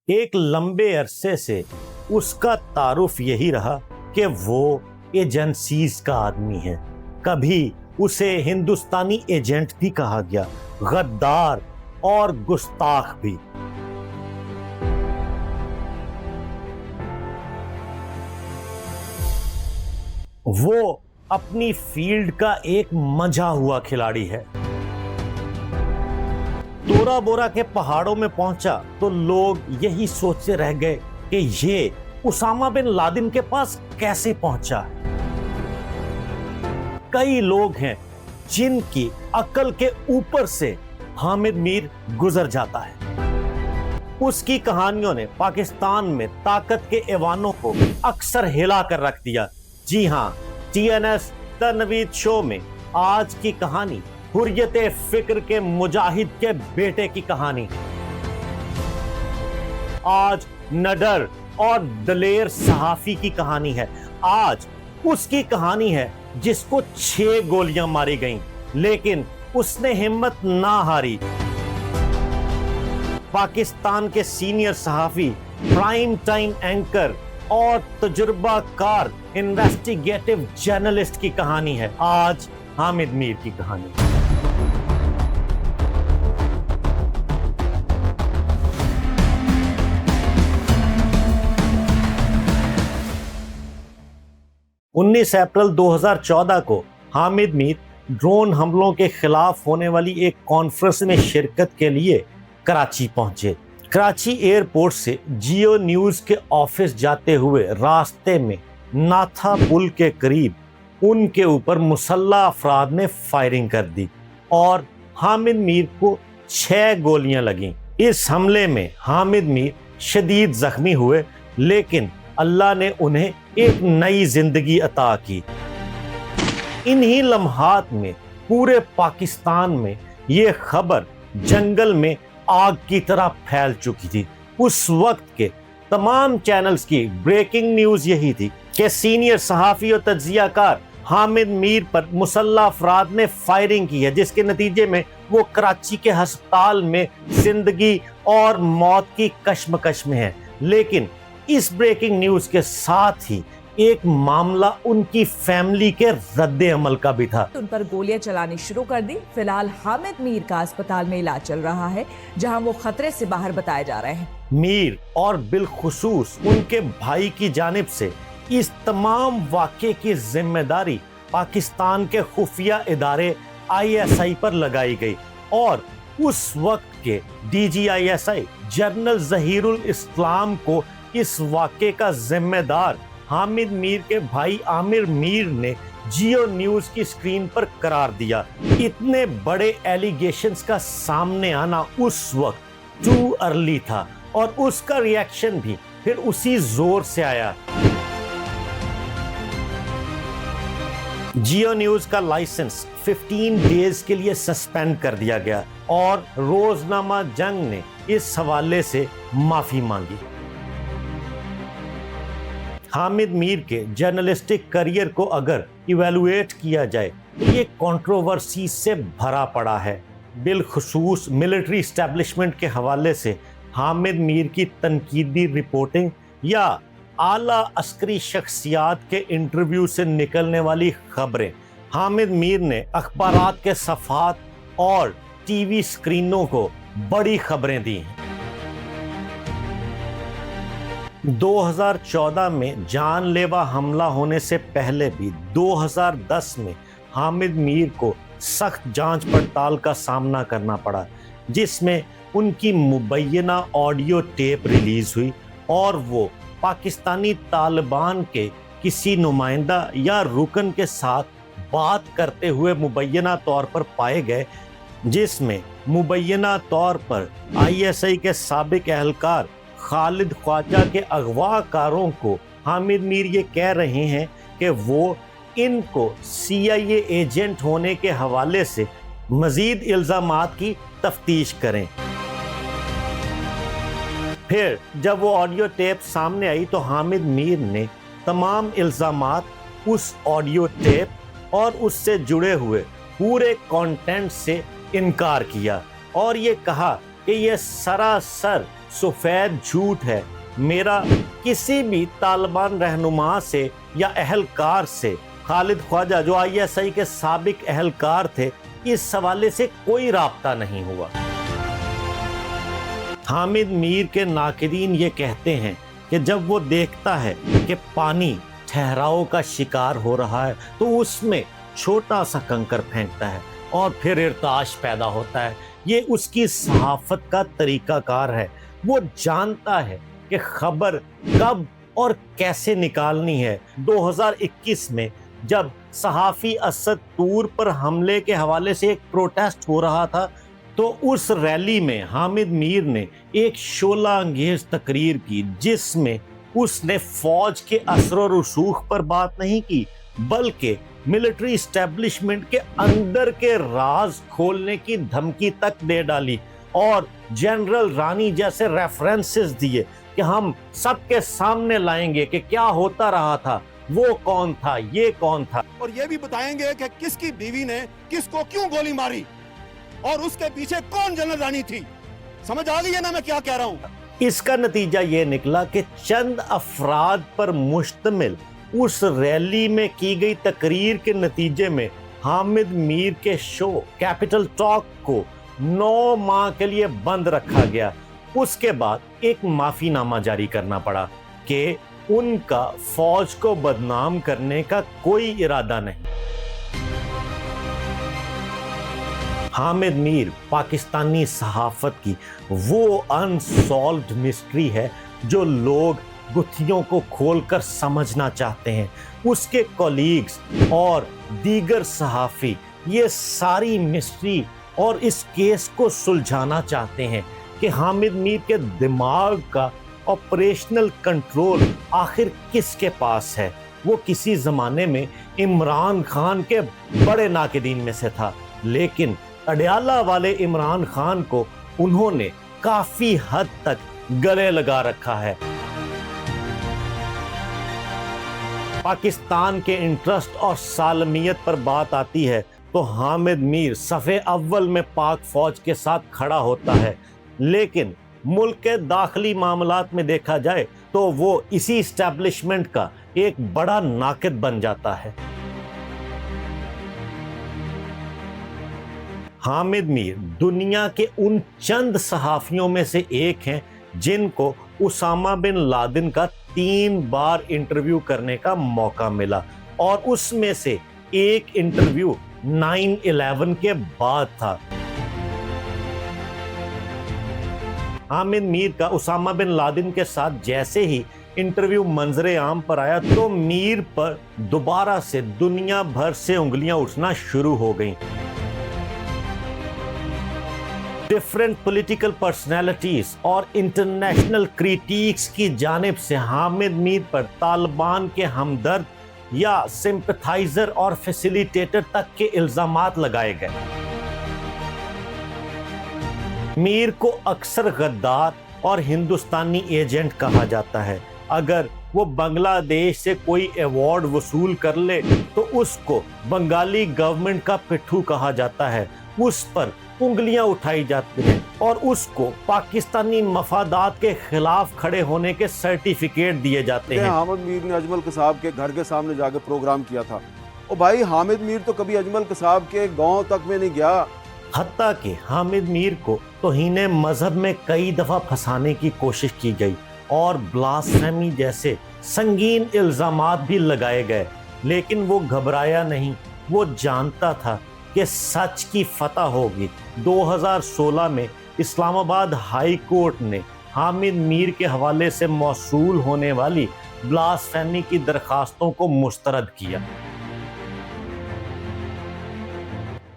ایک لمبے عرصے سے اس کا تعارف یہی رہا کہ وہ ایجنسیز کا آدمی ہے. کبھی اسے ہندوستانی ایجنٹ بھی کہا گیا، غدار اور گستاخ بھی. وہ اپنی فیلڈ کا ایک منجھا ہوا کھلاڑی ہے. تورا بورا کے پہاڑوں میں پہنچا تو لوگ یہی سوچتے رہ گئے کہ یہ اسامہ بن لادن کے پاس کیسے پہنچا. کئی لوگ ہیں جن کی عقل کے اوپر سے حامد میر گزر جاتا ہے. اس کی کہانیوں نے پاکستان میں طاقت کے ایوانوں کو اکثر ہلا کر رکھ دیا. جی ہاں، TNS دی نوید شو میں آج کی کہانی حریت فکر کے مجاہد کے بیٹے کی کہانی. آج نڈر اور دلیر صحافی کی کہانی ہے. آج اس کی کہانی ہے جس کو 6 گولیاں ماری گئیں لیکن اس نے ہمت نہ ہاری. پاکستان کے سینئر صحافی، پرائم ٹائم اینکر اور تجربہ کار انویسٹیگیٹو جرنلسٹ کی کہانی ہے. آج حامد میر کی کہانی. اپریل 2014 کو حامد میر ڈرون حملوں کے خلاف ہونے والی ایک کانفرنس میں شرکت کے لیے کراچی پہنچے. کراچی ایئرپورٹ سے جیو نیوز کے آفس جاتے ہوئے راستے میں ناتھا پل کے قریب ان کے اوپر مسلح افراد نے فائرنگ کر دی اور حامد میر کو 6 گولیاں لگیں. اس حملے میں حامد میر شدید زخمی ہوئے لیکن اللہ نے انہیں ایک نئی زندگی عطا کی. انہی لمحات میں پورے پاکستان میں یہ خبر جنگل میں آگ کی طرح پھیل چکی تھی. اس وقت کے تمام چینلز کی بریکنگ نیوز یہی تھی کہ سینئر صحافی اور تجزیہ کار حامد میر پر مسلح افراد نے فائرنگ کی ہے، جس کے نتیجے میں وہ کراچی کے ہسپتال میں زندگی اور موت کی کشمکش میں ہے. لیکن اس بریکنگ نیوز کے ساتھ ہی ایک معاملہ ان کی فیملی کے رد عمل کا بھی تھا. ان پر گولیاں چلانی شروع کر دی. فی الحال حامد میر کا اسپتال میں علاج چل رہا ہے جہاں وہ خطرے سے باہر بتائے جا رہے ہیں. میر اور بالخصوص ان کے بھائی کی جانب سے اس تمام واقعے کی ذمہ داری پاکستان کے خفیہ ادارے ISI پر لگائی گئی اور اس وقت کے DGISI جنرل ظہیر الاسلام کو اس واقعے کا ذمہ دار حامد میر کے بھائی عامر میر نے جیو نیوز کی سکرین پر قرار دیا. اتنے بڑے ایلیگیشنز کا سامنے آنا اس وقت ٹو ارلی تھا اور اس کا ریاکشن بھی پھر اسی زور سے آیا. جیو نیوز کا لائسنس 15 ڈیز کے لیے سسپینڈ کر دیا گیا اور روزنامہ جنگ نے اس حوالے سے معافی مانگی. حامد میر کے جرنلسٹک کریئر کو اگر ایویلویٹ کیا جائے تو یہ کنٹروورسی سے بھرا پڑا ہے. بالخصوص ملٹری اسٹیبلشمنٹ کے حوالے سے حامد میر کی تنقیدی رپورٹنگ یا اعلیٰ عسکری شخصیات کے انٹرویو سے نکلنے والی خبریں. حامد میر نے اخبارات کے صفحات اور ٹی وی اسکرینوں کو بڑی خبریں دی ہیں. 2014 میں جان لیوا حملہ ہونے سے پہلے بھی 2010 میں حامد میر کو سخت جانچ پڑتال کا سامنا کرنا پڑا، جس میں ان کی مبینہ آڈیو ٹیپ ریلیز ہوئی اور وہ پاکستانی طالبان کے کسی نمائندہ یا رکن کے ساتھ بات کرتے ہوئے مبینہ طور پر پائے گئے، جس میں مبینہ طور پر ISI کے سابق اہلکار خالد خواجہ کے اغوا کاروں کو حامد میر یہ کہہ رہے ہیں کہ وہ ان کو CIA ایجنٹ ہونے کے حوالے سے مزید الزامات کی تفتیش کریں. پھر جب وہ آڈیو ٹیپ سامنے آئی تو حامد میر نے تمام الزامات اس آڈیو ٹیپ اور اس سے جڑے ہوئے پورے کانٹینٹ سے انکار کیا اور یہ کہا کہ یہ سراسر सफेद झूठ है। मेरा किसी भी तालिबान रहनुमा से या अहलकार से, खालिद ख्वाजा जो ISI के साबिक अहलकार थे, इस हवाले से कोई राब्ता नहीं हुआ। हामिद मीर के नाकिदीन ये कहते हैं कि जब वो देखता है कि पानी ठहराव का शिकार हो रहा है तो उसमें छोटा सा कंकर फेंकता है और फिर इर्ताश पैदा होता है। ये उसकी सहाफत का तरीकाकार है। वो जानता है कि खबर कब और कैसे निकालनी है। 2021 में जब सहाफ़ी असद तूर पर हमले के हवाले से एक प्रोटेस्ट हो रहा था तो उस रैली में हामिद मीर ने एक शोला अंगेज तकरीर की, जिसमें उसने फौज के असर और रसूख पर बात नहीं की बल्कि मिलिट्री एस्टेब्लिशमेंट के अंदर के राज खोलने की धमकी तक दे डाली और जनरल रानी जैसे रेफरेंसेस दिए कि हम सबके सामने लाएंगे कि क्या होता रहा था, वो कौन था, ये कौन था, और ये भी बताएंगे कि किसकी बीवी ने किसको क्यों गोली मारी और उसके पीछे कौन जनरल रानी थी। समझ आ गई है ना मैं क्या कह रहा हूं? इसका नतीजा ये निकला कि चंद अफराद पर मुश्तमिल उस रैली में की गई तकरीर के नतीजे में हामिद मीर के शो कैपिटल टॉक को 9 माह के लिए बंद रखा गया। उसके बाद एक माफीनामा जारी करना पड़ा कि उनका फौज को बदनाम करने का कोई इरादा नहीं। हामिद मीर पाकिस्तानी सहाफत की वो अनसॉल्व्ड मिस्ट्री है जो लोग गुत्थियों को खोलकर समझना चाहते हैं। उसके कॉलीग्स और दीगर सहाफ़ी ये सारी मिस्ट्री और इस केस को सुलझाना चाहते हैं कि हामिद मीर के दिमाग का ऑपरेशनल कंट्रोल आखिर किसके पास है। वो किसी ज़माने में इमरान खान के बड़े नाकिदीन में से था, लेकिन अडयाला वाले इमरान खान को उन्होंने काफ़ी हद तक गले लगा रखा है। पाकिस्तान के इंटरेस्ट और सालमियत पर बात आती है तो हामिद मीर सफ़े अव्वल में पाक फौज के साथ खड़ा होता है, लेकिन मुल्क के दाखिली मामलात में देखा जाए तो वो इसी इस्टेब्लिशमेंट का एक बड़ा नाकिद बन जाता है। हामिद मीर दुनिया के उन चंद सहाफ़ियों में से एक हैं जिनको उसामा बिन लादेन का 3 बार इंटरव्यू करने का मौका मिला और उसमें से एक इंटरव्यू 9/11 के बाद था। हामिद मीर का उसामा बिन लादेन के साथ जैसे ही इंटरव्यू मंजरे आम पर आया तो मीर पर दोबारा से दुनिया भर से उंगलियां उठना शुरू हो गईं। डिफरेंट पॉलिटिकल पर्सनैलिटीज और इंटरनेशनल क्रिटिक्स की जानिब से हामिद मीर पर तालिबान के हमदर्द या सिंपथाइजर और फैसिलिटेटर तक के इल्जामात लगाए गए। मीर को अक्सर गद्दार और हिंदुस्तानी एजेंट कहा जाता है। अगर वो बांग्लादेश से कोई अवार्ड वसूल कर ले तो उसको बंगाली गवर्नमेंट का पिट्ठू कहा जाता है, उस पर उंगलियां उठाई जाती हैं और उसको पाकिस्तानी मफादात के खिलाफ खड़े होने के सर्टिफिकेट दिए जाते हैं। हामिद मीर ने अजमल कसाब के घर के सामने जाकर प्रोग्राम किया था। ओ भाई, हामिद मीर तो कभी अजमल कसाब के गांव तक में नहीं गया। हत्ता कि हामिद मीर को तौहीन मजहब में कई दफा फंसाने की कोशिश की गई और ब्लास्फेमी जैसे संगीन इल्जामात भी लगाए गए, लेकिन वो घबराया नहीं। वो जानता था कि सच की फतह होगी। 2016 में इस्लामाबाद हाई कोर्ट ने हामिद मीर के हवाले से मौसूल होने वाली ब्लास्फेमी की दरखास्तों को मुस्तरद किया।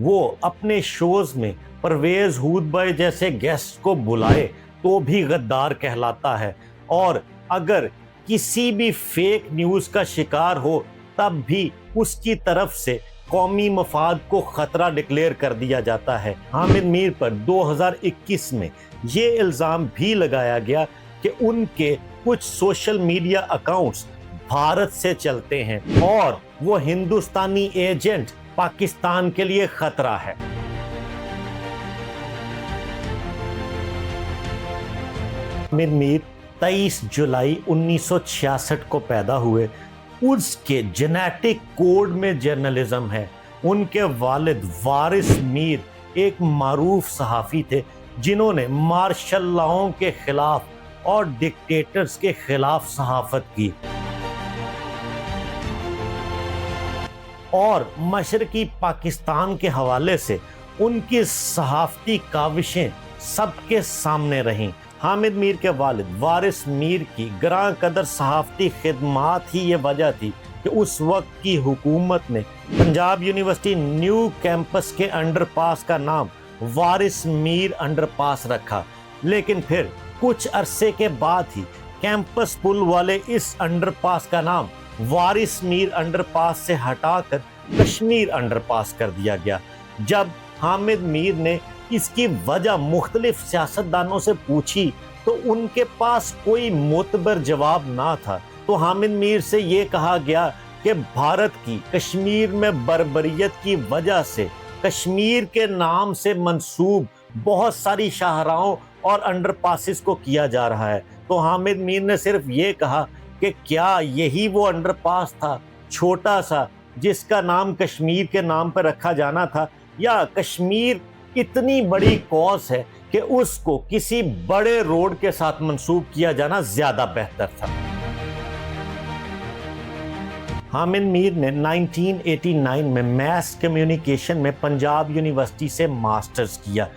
वो अपने शोज में परवेज हुदबे जैसे गेस्ट को बुलाए तो भी गद्दार कहलाता है और अगर किसी भी फेक न्यूज़ का शिकार हो तब भी उसकी तरफ से कौमी मफाद को खतरा डिक्लेयर कर दिया जाता है। हामिद मीर पर 2021 में ये इल्ज़ाम भी लगाया गया कि उनके कुछ सोशल मीडिया अकाउंट्स भारत से चलते हैं और वो हिंदुस्तानी एजेंट पाकिस्तान के लिए खतरा है। हामिद मीर 23 जुलाई 1966 को पैदा हुए। उसके जेनेटिक कोड में जर्नलिज्म है। उनके वालिद वारिस मीर एक मारूफ सहाफ़ी थे जिन्होंने मार्शल लॉ के खिलाफ और डिक्टेटर्स के खिलाफ सहाफ़त की और मशरकी पाकिस्तान के हवाले से उनकी सहाफ़ती काविशें सबके सामने रहीं। हामिद मीर के वालिद वारिस मीर की ग्रां कदर सहाफ़ती खिदमात ही ये वजह थी कि उस वक्त की हुकूमत ने पंजाब यूनिवर्सिटी न्यू कैंपस के अंडरपास का नाम वारिस मीर अंडरपास रखा, लेकिन फिर कुछ अरसे के बाद ही कैंपस पुल वाले इस अंडरपास का नाम वारिस मीर अंडरपास से हटाकर कश्मीर अंडरपास कर दिया गया। जब हामिद मीर ने इसकी वजह मुख्तलिफ सियासतदानों से पूछी तो उनके पास कोई मोतबर जवाब ना था, तो हामिद मीर से ये कहा गया कि भारत की कश्मीर में बर्बरियत की वजह से कश्मीर के नाम से मंसूब बहुत सारी शाहराहों और अंडरपासेस को किया जा रहा है। तो हामिद मीर ने सिर्फ ये कहा कि क्या यही वो अंडरपास था छोटा सा जिसका नाम कश्मीर के नाम पर रखा जाना था, या कश्मीर इतनी बड़ी कॉज है कि उसको किसी बड़े रोड के साथ मंसूब किया जाना ज्यादा बेहतर था। हामिद मीर ने 1989 में मैस कम्युनिकेशन में पंजाब यूनिवर्सिटी से मास्टर्स किया।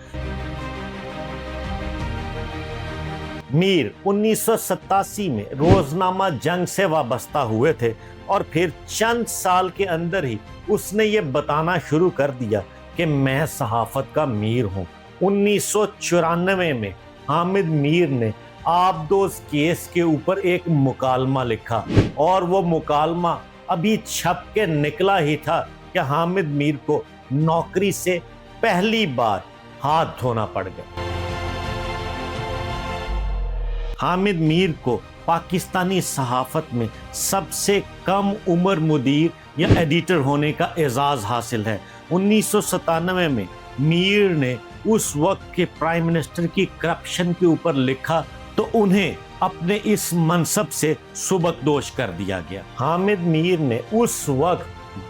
मीर 1987 में रोजनामा जंग से वाबस्ता हुए थे और फिर चंद साल के अंदर ही उसने ये बताना शुरू कर दिया कि मैं सहाफत का मीर हूँ। 1994 में हामिद मीर ने आबदोज केस के ऊपर एक मुकालमा लिखा और वो मुकालमा अभी छप के निकला ही था कि हामिद मीर को नौकरी से पहली बार हाथ धोना पड़ गया। हामिद मीर को पाकिस्तानी सहाफत में सबसे कम उम्र मुदीर या एडिटर होने का एजाज हासिल है। 1997 में मीर ने उस वक्त के प्राइम मिनिस्टर की करप्शन के ऊपर लिखा तो उन्हें अपने इस मनसब से सुबकदोश कर दिया गया। हामिद मीर ने उस वक्त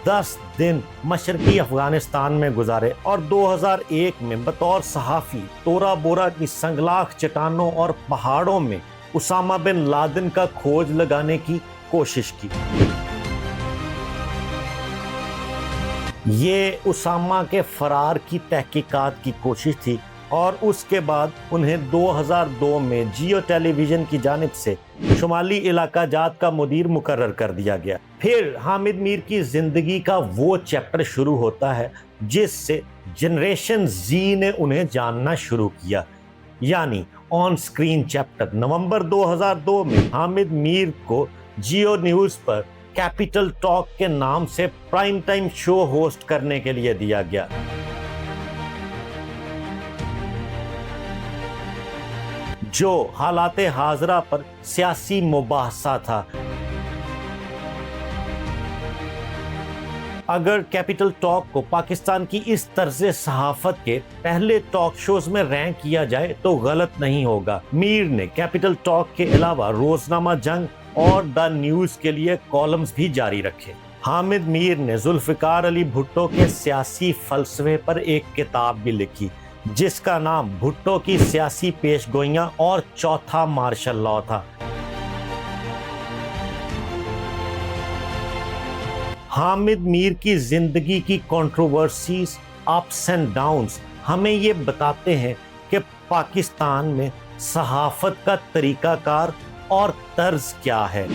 10 दिन मशरकी अफगानिस्तान में गुजारे और 2001 में बतौर सहाफ़ी तोरा बोरा की संगलाख चट्टानों और पहाड़ों में उसामा बिन लादेन का खोज लगाने की कोशिश की। ये उसामा के फरार की तहकीकात की कोशिश थी और उसके बाद उन्हें 2002 में जियो टेलीविजन की जानिब से शुमाली इलाका जात का मुदीर मुकर्रर कर दिया गया। फिर हामिद मीर की जिंदगी का वो चैप्टर शुरू होता है जिससे जनरेशन जी ने उन्हें जानना शुरू किया, यानी ऑन स्क्रीन चैप्टर। नवंबर 2002 में हामिद मीर को जियो न्यूज़ पर कैपिटल टॉक के नाम से प्राइम टाइम शो होस्ट करने के लिए दिया गया। जो हालाते हाजरा पर सियासी मुबाहसा था। अगर कैपिटल टॉक को पाकिस्तान की इस तर्ज़े सहाफत के पहले टॉक शोज में रैंक किया जाए तो गलत नहीं होगा। मीर ने कैपिटल टॉक के अलावा रोजनामा जंग और द न्यूज़ के लिए कॉलम्स भी जारी रखे। हामिद मीर ने जुल्फ़िकार अली भुट्टो के सियासी फलसफे पर एक किताब भी लिखी जिसका नाम भुट्टो की सियासी पेशगोइयां और चौथा मार्शल लॉ था। हामिद मीर की जिंदगी की कंट्रोवर्सीज, अप्स एंड डाउन्स हमें ये बताते हैं कि पाकिस्तान में सहाफत का तरीकाकार और तर्ज क्या है।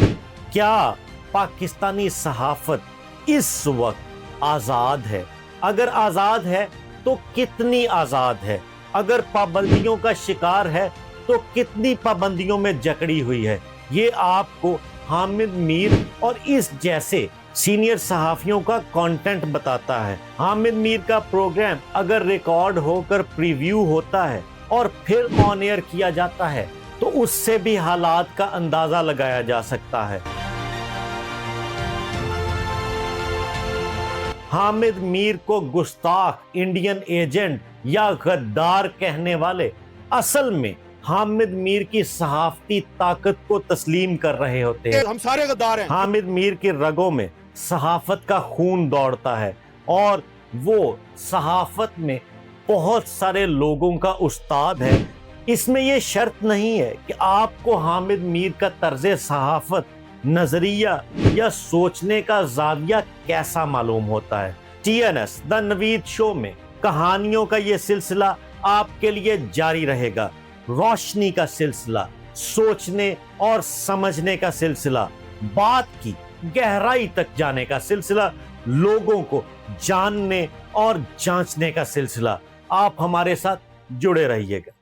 क्या पाकिस्तानी सहाफत इस वक्त आज़ाद है? अगर आज़ाद है तो कितनी आज़ाद है? अगर पाबंदियों का शिकार है तो कितनी पाबंदियों में जकड़ी हुई है? ये आपको हामिद मीर और इस जैसे सीनियर सहाफ़ियों का कंटेंट बताता है। हामिद मीर का प्रोग्राम अगर रिकॉर्ड होकर प्रीव्यू होता है और फिर ऑन एयर किया जाता है तो उससे भी हालात का अंदाजा लगाया जा सकता है। हामिद मीर को गुस्ताख, इंडियन एजेंट या गद्दार कहने वाले असल में حامد میر کی صحافتی طاقت کو تسلیم کر رہے ہوتے ہیں۔ हम सारे गद्दार हैं। حامد میر کی رگوں میں صحافت کا خون دوڑتا ہے اور وہ صحافت میں بہت سارے لوگوں کا استاد ہے۔ اس میں یہ شرط نہیں ہے کہ آپ کو حامد میر کا طرز صحافت، نظریہ یا سوچنے کا زاویہ کیسا معلوم ہوتا ہے۔ ٹی این ایس دا نوید شو میں کہانیوں کا یہ سلسلہ آپ کے لیے جاری رہے گا۔ روشنی کا سلسلہ، سوچنے اور سمجھنے کا سلسلہ، بات کی گہرائی تک جانے کا سلسلہ، لوگوں کو جاننے اور جانچنے کا سلسلہ۔ آپ ہمارے ساتھ جڑے رہیے گا۔